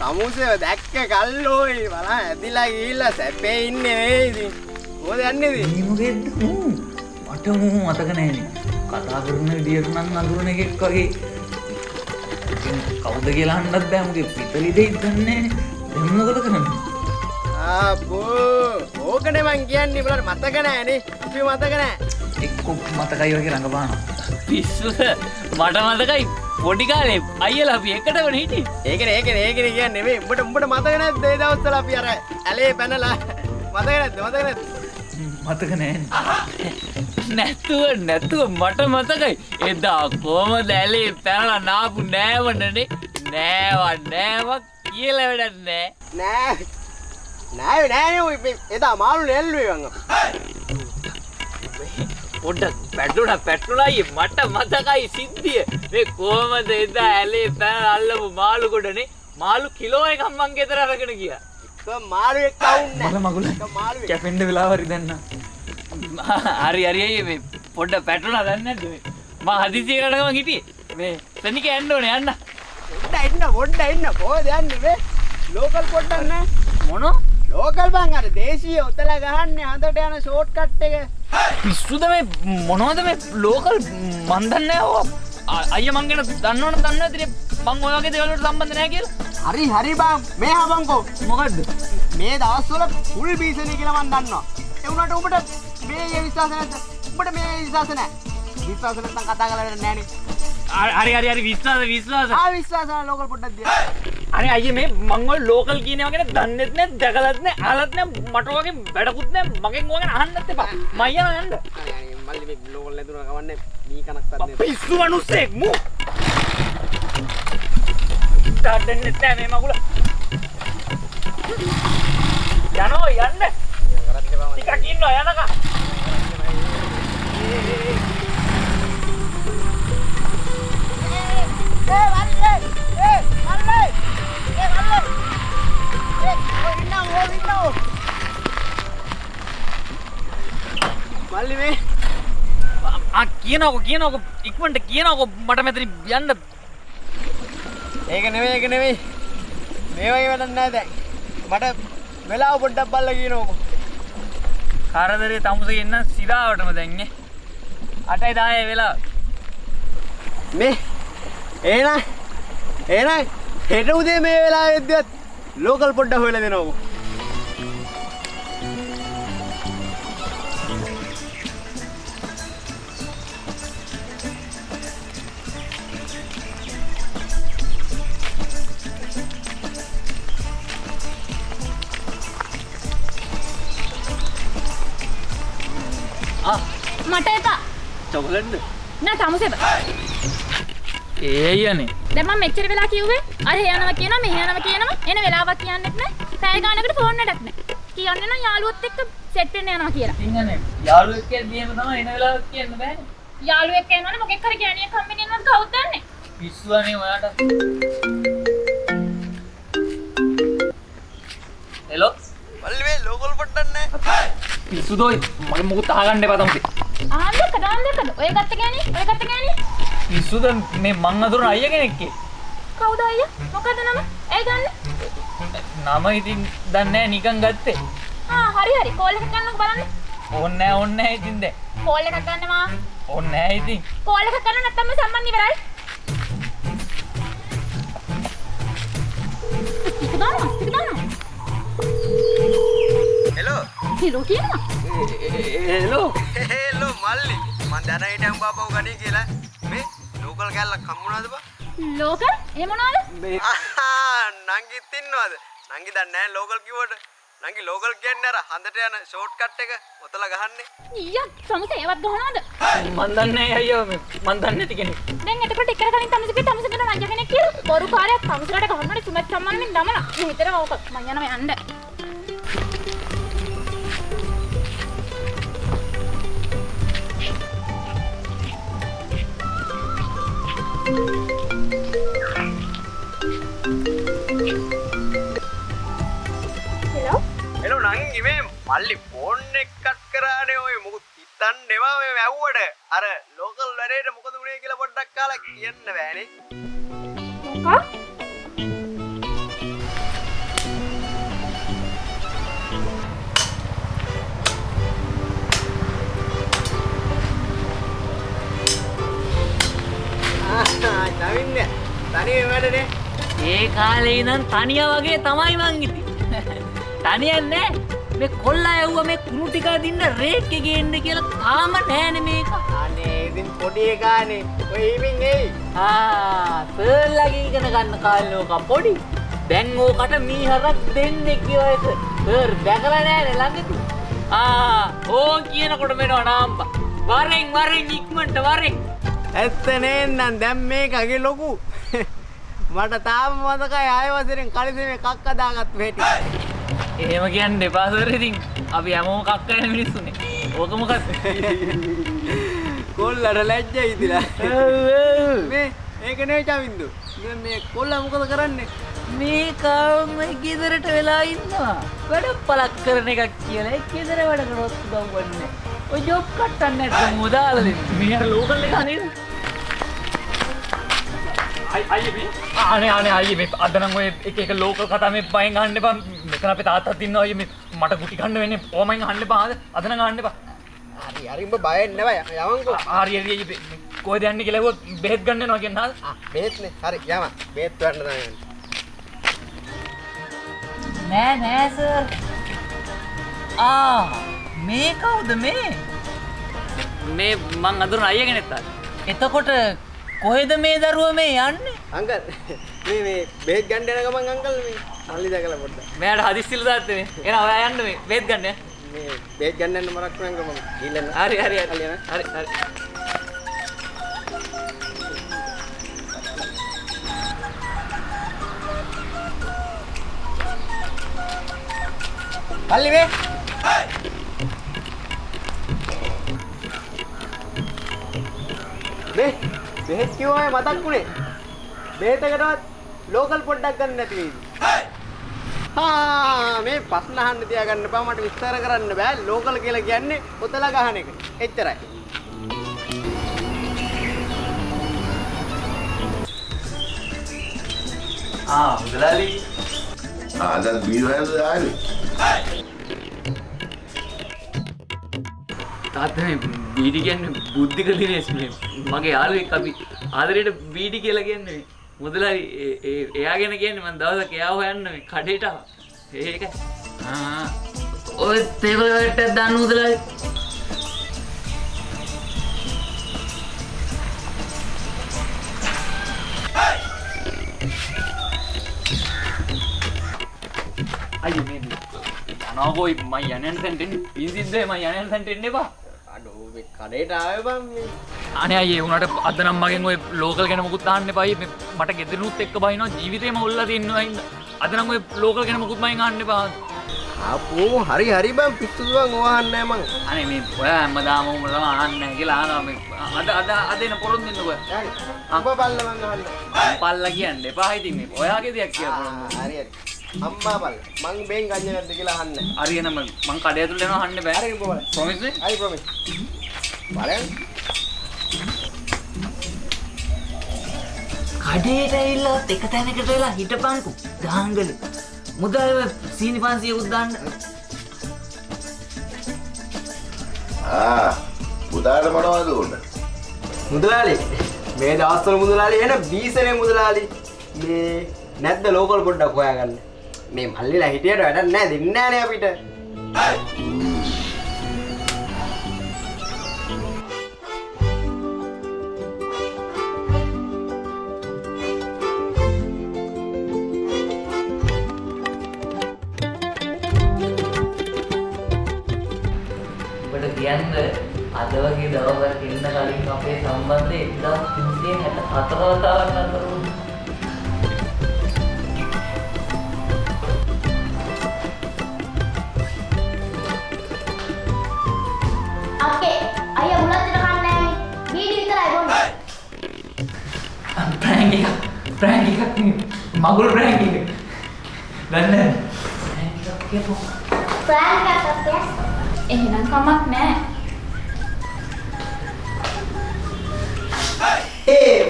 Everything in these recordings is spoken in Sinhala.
තමුසේ දැක්ක කල්ලෝයි බලන්න ඇදිලා ගිහිල්ලා සැපේ ඉන්නේ නේ ඉතින්. කොහෙද යන්නේ ඉතින්? මේ මොකෙද්ද මට මතක නැහැනේ. කතා කරන විදියට නම් අඳුරන එකෙක් වගේ. කවුද කියලා අහන්නත් බෑ මොකද පිටලි දෙයිද දන්නේ නැහැ. දැන් මොකද කරන්නේ? ඕකනේ මං කියන්නේ බලන්න මතක නැහැනේ. අපි මතක නැහැ. එක්ක මතකයි වගේ රඟපානවා. පිස්සුද මට මතකයි පොඩි කාලේ අයියලා අපි එකටම හිටියේ. ඒකනේ කියන්නේ නෙමෙයි. උඹට මතක නැද්ද ඒ දවස්වල අපි අර ඇලේ පැනලා මතක නැද්ද? මතක නැහැ. නැතුව මට මතකයි. එදා කොහමද ඇලේ පැනලා නාපු නෑවනේ. නෑව කියලා වැඩක් නෑ. නෑ ඔය එදා මාළු නෙල්ලුවේ වංග. පොඩ්ඩක් පැටලුණා මට මතකයි සිද්ධිය. මේ කොහමද එදා ඇලේ පැනලා අල්ලපු මාළු ගොඩනේ මාළු කිලෝ එකක් මං ගෙදර අරගෙන ගියා. මාළු එක්ක වුන්නේ මල මගුල කැපෙන්න වෙලාව හරි දැන්න. හරි මේ පොඩ්ඩක් පැටලුණා දන්නේ නැද්ද මේ මං හදිසියකටම හිටියේ. මේ තනික යන්න ඕනේ යන්න. පොඩ්ඩ ඉන්න කොහෙද යන්නේ මේ? ලෝකල් පොඩ්ඩක් නෑ. මොන? ලෝකල් බං අර දේශීය උතලා ගහන්නේ හඳට යන ෂෝට් කට් එක. පිස්සුද මේ මොනවද මේ ලෝකල් මන් දන්නේ නැහැ. අයියා මං ගැන දන්නවද ඉතින් මං ඔය වගේ දේවල් වලට සම්බන්ධ නැහැ කියලා. හරි බං මේ හබන්කෝ. මොකද්ද? මේ දවස්වල ෆුල් බීසනේ කියලා මං දන්නවා. ඒ වුණාට උඹට මේ විශ්වාස නැද්ද? උඹට මේ විශ්වාස නැහැ. විශ්වාස නැත්නම් කතා කරලා වෙන්නේ නැහැ නේ. හරි විශ්වාස. විශ්වාස නැහැ ලෝකල් පොඩ්ඩක් දියා. අනේ අයියේ මේ මං ඔය ලෝකල් කියන ඒවා ගැන දන්නෙත් නැහැ, දැකලත් නැහැ, අහලත් නැහැ, මට වගේ වැඩකුත් නැහැ, මගෙන් ඕක ගැන අහන්නත් එපා. මම යනවා යන්න. මල්ලි මේ ලෝකල් නැතුන කවන්නේ මේ කනක් තන්නේ. පිස්සු මිනිස්සෙක් මූ. ඩඩන්නෙත් නැහැ මේ මගුල. යනවා යන්න. ටිකක් ඉන්නවා යනකම්. මල්ලි මේ කියනකො ඉක්මනට කියනකො මට මෙතන යන්න. ඒක නෙමෙයි මේ වගේ වැඩක් නෑ දැන්. මට වෙලාව පොඩ්ඩක් බලලා කියනකො. කරදරේ තමුසේ එන්න සිරාවටම දැන් නේ. 8:10 වෙලාව. මේ එහෙනම් හෙට උදේ මේ වෙලාවෙද්දිවත් ලෝකල් පොඩ්ඩක් හොයලා දෙනවකෝ. මට එපා. චොකලට්ද? නෑ තමුසෙප. ඒයනේ. දැන් මම මෙච්චර වෙලා කිව්වේ අර යනවා කියනවා මෙහෙ යනවා කියනවා එන වෙලාවක් කියන්නෙත් නෑ. පැය ගානකට ෆෝන් එකක් නෑ. කියන්නේ නම් යාළුවොත් එක්ක සෙට් වෙන්න යනවා කියලා. ඉන්නනේ. යාළුවෙක් කියද්දීම තමයි එන වෙලාවක් කියන්න බෑනේ. යාළුවෙක් එනවනේ මොකෙක් හරි ගෑණියෙක් කම්පැනි එකකට කවුද දන්නේ? පිස්සුවනේ ඔයාට. හෙලෝ. මල්ලි මේ ලෝකල් පොඩ්ඩක් නෑ. පිස්සුදෝයි මගේ මොකුත් අහගන්න එපා තමුසේ. ආන්දකද ඔය ගත්ත ගෑණි පිස්සුද මේ මං අඳුරන අයියා කෙනෙක්ගේ. කවුද අයියා? මොකද නම? ඒ ගන්න. නම ඉතින් දන්නේ නැහැ නිකන් ගත්තේ. හරි කෝල් එකක් ගන්නකො බලන්න. ඕන්නේ නැහැ ඉතින් දැන්. කෝල් එකක් ගන්නවා. ඕන්නේ නැහැ ඉතින්. කෝල් එකක් ගන්න නැත්නම් මේ සම්බන්ධ ඉවරයි. ටික දානවා. හෙලෝ කියනවා. හෙලෝ මල්ලි මං දැන හිටන් බාපව ගණේ කියලා මේ ලෝකල් කැල්ලක් හම්බුණාද බා? ලෝකල්? ඒ මොනවද? නංගිත් ඉන්නවද? නංගි දන්නේ නැහැ ලෝකල් කිව්වට. නංගි ලෝකල් කියන්නේ අර හඳට යන ෂෝට් කට් එක ඔතලා ගහන්නේ. ඊයක් සමුසේ ඒවත් ගහනවද? මන් දන්නේ අයියෝ මන් දන්නේ නැති කෙනෙක්. දැන් එතකොට එක්කර කලින් තමුසේ නංග කෙනෙක් කියලා බොරු කාර්යයක් තමුසේට ගහන්නනේ සුමත් සම්මානෙන් දමලා. මේ හිතේ ඕක මං යනවා යන්න. හෙලෝ නංගි මේ මල්ලි ෆෝන් එක කට් කරානේ ඔය මොකද හිතන්නේ එපා මේ වැව්වට අර ලෝකල් වැඩේට මොකද උනේ කියලා පොඩ්ඩක් කාලා කියන්න බෑනේ. මොකක්? වැඩනේ. ඒ කාලේ ඉඳන් තනියා වගේ තමයි මං ඉතින්. තනියෙන් නෑ. මේ කොල්ලා ඇව්වා මේ කුණු ටික දින්න රේක් එකේ එන්න කියලා තාම නෑනේ මේක. අනේ ඉතින් පොඩි එකානේ. ඔය හිමින් එයි. සර්ලගේ ඉගෙන ගන්න කාලේ ඕක පොඩි. දැන් ඕකට මීහරක් දෙන්නෙක් කියව එක. සර් දැකලා නෑනේ ළඟදී. ඕන් කියනකොට මෙනවා නාම්බා. වරෙන් ඉක්මනට වරෙන්. ඇත්ත නේන්නම් දැන් මේකගේ ලොකු. මට තාම මතකයි ආය වසරෙන් කලිසමේ කක්ක දාගත්තු හැටි. එහෙම කියන්න එපා සර් ඉතින්. අපි හැමෝම කක්ක යන මිනිස්සුනේ. ඕක මොකක්ද? කොල්ලට ලැජ්ජයි ඉතිලා. මේ ඒක නේ චවින්දු. මේ කොල්ලා මොකද කරන්නේ? මේ කවම ගෙදරට වෙලා ඉන්නවා. වැඩ පලක් කරන එකක් කියලා. ඒ ගෙදර වැඩ කරොත් උදව්වන්නේ. ඔය ජොබ් කට්ටන්න නැත්නම් මොදාලා දෙන්න. මේ අර ලෝකල් එක නේද? අයියේ මේ අනේ අයියේ මේ අද නම් ඔය එක ලෝකල් කතා මේ පහෙන් අහන්න එපා. මෙතන අපේ තාත්තත් ඉන්නවා අයියේ මේ මට ගුටි ගන්න වෙන්නේ. කොහොමෙන් අහන්න එපා. අද නම් අහන්න එපා. හරි උඹ බය වෙන්න බෑ. යවන්කෝ. හරි කොහෙද යන්නේ කියලා ඇහුවොත් බෙහෙත් ගන්න යනවා කියන හරිය. බෙහෙත්නේ. හරි යම. බෙහෙත් ගන්න තමයි යන්නේ. නෑ සර්. මේ කවුද මේ? මේ මං අඳුරන අයියා කෙනෙක් තාම. එතකොට කොහෙද මේ දරුවා මේ යන්නේ? අංකල් මේ බෙහෙත් ගන්න යන ගමන් අංකල් මේ සල්ලි දැකලා පොඩ්ඩක්. මෙයාට හදිස්සියල දාත්තේ මේ. එනවා ඔයා යන්න මේ බෙහෙත් ගන්න. මේ බෙහෙත් ගන්න යන මරක් නංග මම ගිහින් හරි. පල්ලි මේ බෙහෙත් කිව්වම මතක් වුණේ. බෙහෙතකටවත් ලෝකල් පොඩ්ඩක් ගන්න නැති වෙයිද? මේ ප්‍රශ්න අහන්න තියාගන්න එපා. මට විස්තර කරන්න බෑ. ලෝකල් කියලා කියන්නේ පොතල ගහන එක. එච්චරයි. මුදලාලි. අදත් බීරයන්ද ආවේ? තාත්තා මේ බීඩි කියන්නේ බුද්ධික දිනේස් මේ මගේ යාළුවෙක් අපි ආදරේට බීඩි කියලා කියන්නේ මුදලාලි එයා ගැන කියන්නේ මම දවසක් එයා හොයන්න මේ කඩේට ආවා. ඒක ඔය තේවල වලට දාන්න මුදලාලි. අයියෝ මේ අනෝගොයි මම යන්නේ නැන්ට ඉන්දිද්දේ මම යන්නේ නැන්ට එන්න එපා. අඩෝ මේ කඩේට ආවේ බං මේ. අනේ අයියේ උනාට අද නම් මගෙන් ඔය ලෝකල් ගැන මොකුත් අහන්න එපා. අයියේ මට ගෙදරිනුත් එක්ක බහිනවා ජීවිතේම උල්ලා තින්නවා හින්දා. අද නම් ඔය ලෝකල් ගැන මොකුත් මගෙන් අහන්න එපා. ආපෝ හරි බං පිස්සුද බං ඕවා අහන්නේ මං. අනේ මේ ඔයා හැමදාම උඹ තමයි අහන්නේ නැහැ කියලා අහනවා මේ. අද එන පොරොන් දෙන්නකෝ. හරි. අම්බ බල්ල මං අහන්න. පල්ලා කියන්න එපා ඉතින් මේ. ඔයාගේ දෙයක් කියලා පොරොන්. හරි. අම්මා බල්ල මං බෙන් ගන්නේ නැද්ද කියලා අහන්න. හරි එනම මං කඩේ ඇතුළට යනවා අහන්න බෑ. හරි උඹ බලන්න. ප්‍රොමිස් නේ? හරි ප්‍රොමිස්. බලන්න. කඩේට ඇවිල්ලා එක තැනකට වෙලා හිටපන්කෝ. ගහංගල. මුදල් සීනි 500 උත් දාන්න. පුතාට මොනවද උන්න? මුදලාලි මේ දවස්වල මුදලාලි එන බීසනේ මුදලාලි. මේ නැද්ද ලෝකල් පොඩ්ඩක් හොයාගන්න. මේ මල්ලිලා හිටියට වැඩක් නැහැ දෙන්නේ නැහනේ අපිට. ඔබට කියන්න අද වගේ දවසක් ඉන්න කලින් අපේ සම්බන්ධය 1364 වතාවක් නතර වුණා. අපේ අයියා මුලත් දෙන කන්නේ නැහැ. බීඩි විතරයි බොන්නේ. ප්‍රෑන්ක් එකක් මගුල් ප්‍රෑන්ක් එක. දන්නේ කියපො. ප්‍රෑන්ක් එකක් yes. එහෙනම් කමක් නැහැ.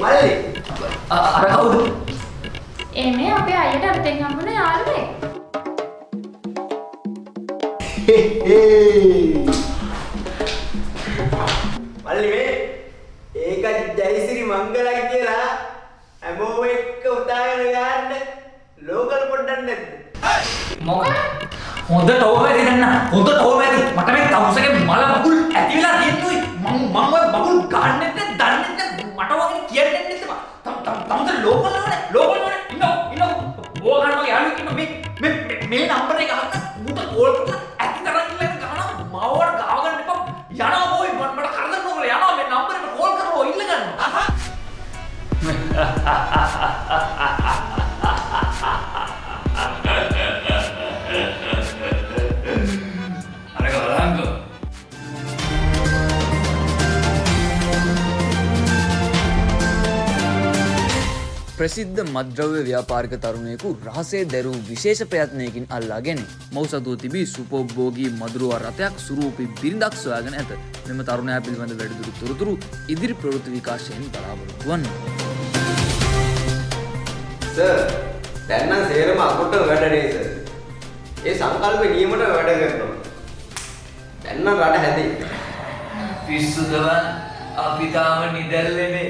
මල්ලි අර කවුද? මේ අපේ අයියට අලුතෙන් හම්බුන යාළුවෙක්. මල්ලි මේ ඒක ජයසිරි මංගලයි කියලා හැමෝම එක්ක උදාගෙන ගන්න ලෝකල් පොඩ්ඩක් නැද්ද? මොකද හොඳට ඕම ඇති දෙන්න හොඳට ඕම ඇති මට මේ තවුසගේ මල බබුල් ඇති වෙලා තියෙනුයි මම ඔය බබුල් ගන්නෙත් නැත් දන්නෙත් නැත් මට වගේ කියන්නේ නැත් තමුස ලෝකල් නෝනේ ඉන්නෝ ඕ ගන්නවා යාළුවෙක් ඉන්න මේ නම්බර් එක අහන්න මුට කෝල් කරලා ඇති තරම් ඉල්ලගෙන ගහනවා මවවට ගාව ගන්න එපා යනවා බෝයි මට කරදර නොකර යනවා මේ නම්බර් එකට කෝල් කරලා ඉල්ල ගන්නවා ප්‍රසිද්ධ මත්ද්‍රව්‍ය ව්‍යාපාරික තරුණයෙකු රහසේ දැරූ විශේෂ ප්‍රයත්නයකින් අල්ලා ගැනේ. මොහු සතුව තිබී සුපෝභෝගී මදුරුවා රථයක් සුරූපී බිරිඳක් සොයාගෙන ඇත. මෙම තරුණයා පිළිබඳ වැඩිදුර තොරතුරු ඉදිරි ප්‍රවෘත්ති විකාශයෙන් බලාපොරොත්තු වන්න. සර් දැන් නම් සේරම අකොට්ටම වැඩනේ සර්. ඒ සංකල්පේ නියමට වැඩ කරනවා. දැන් නම් රට හැදේ. පිස්සුද අපි තාම නිදැල්ලනේ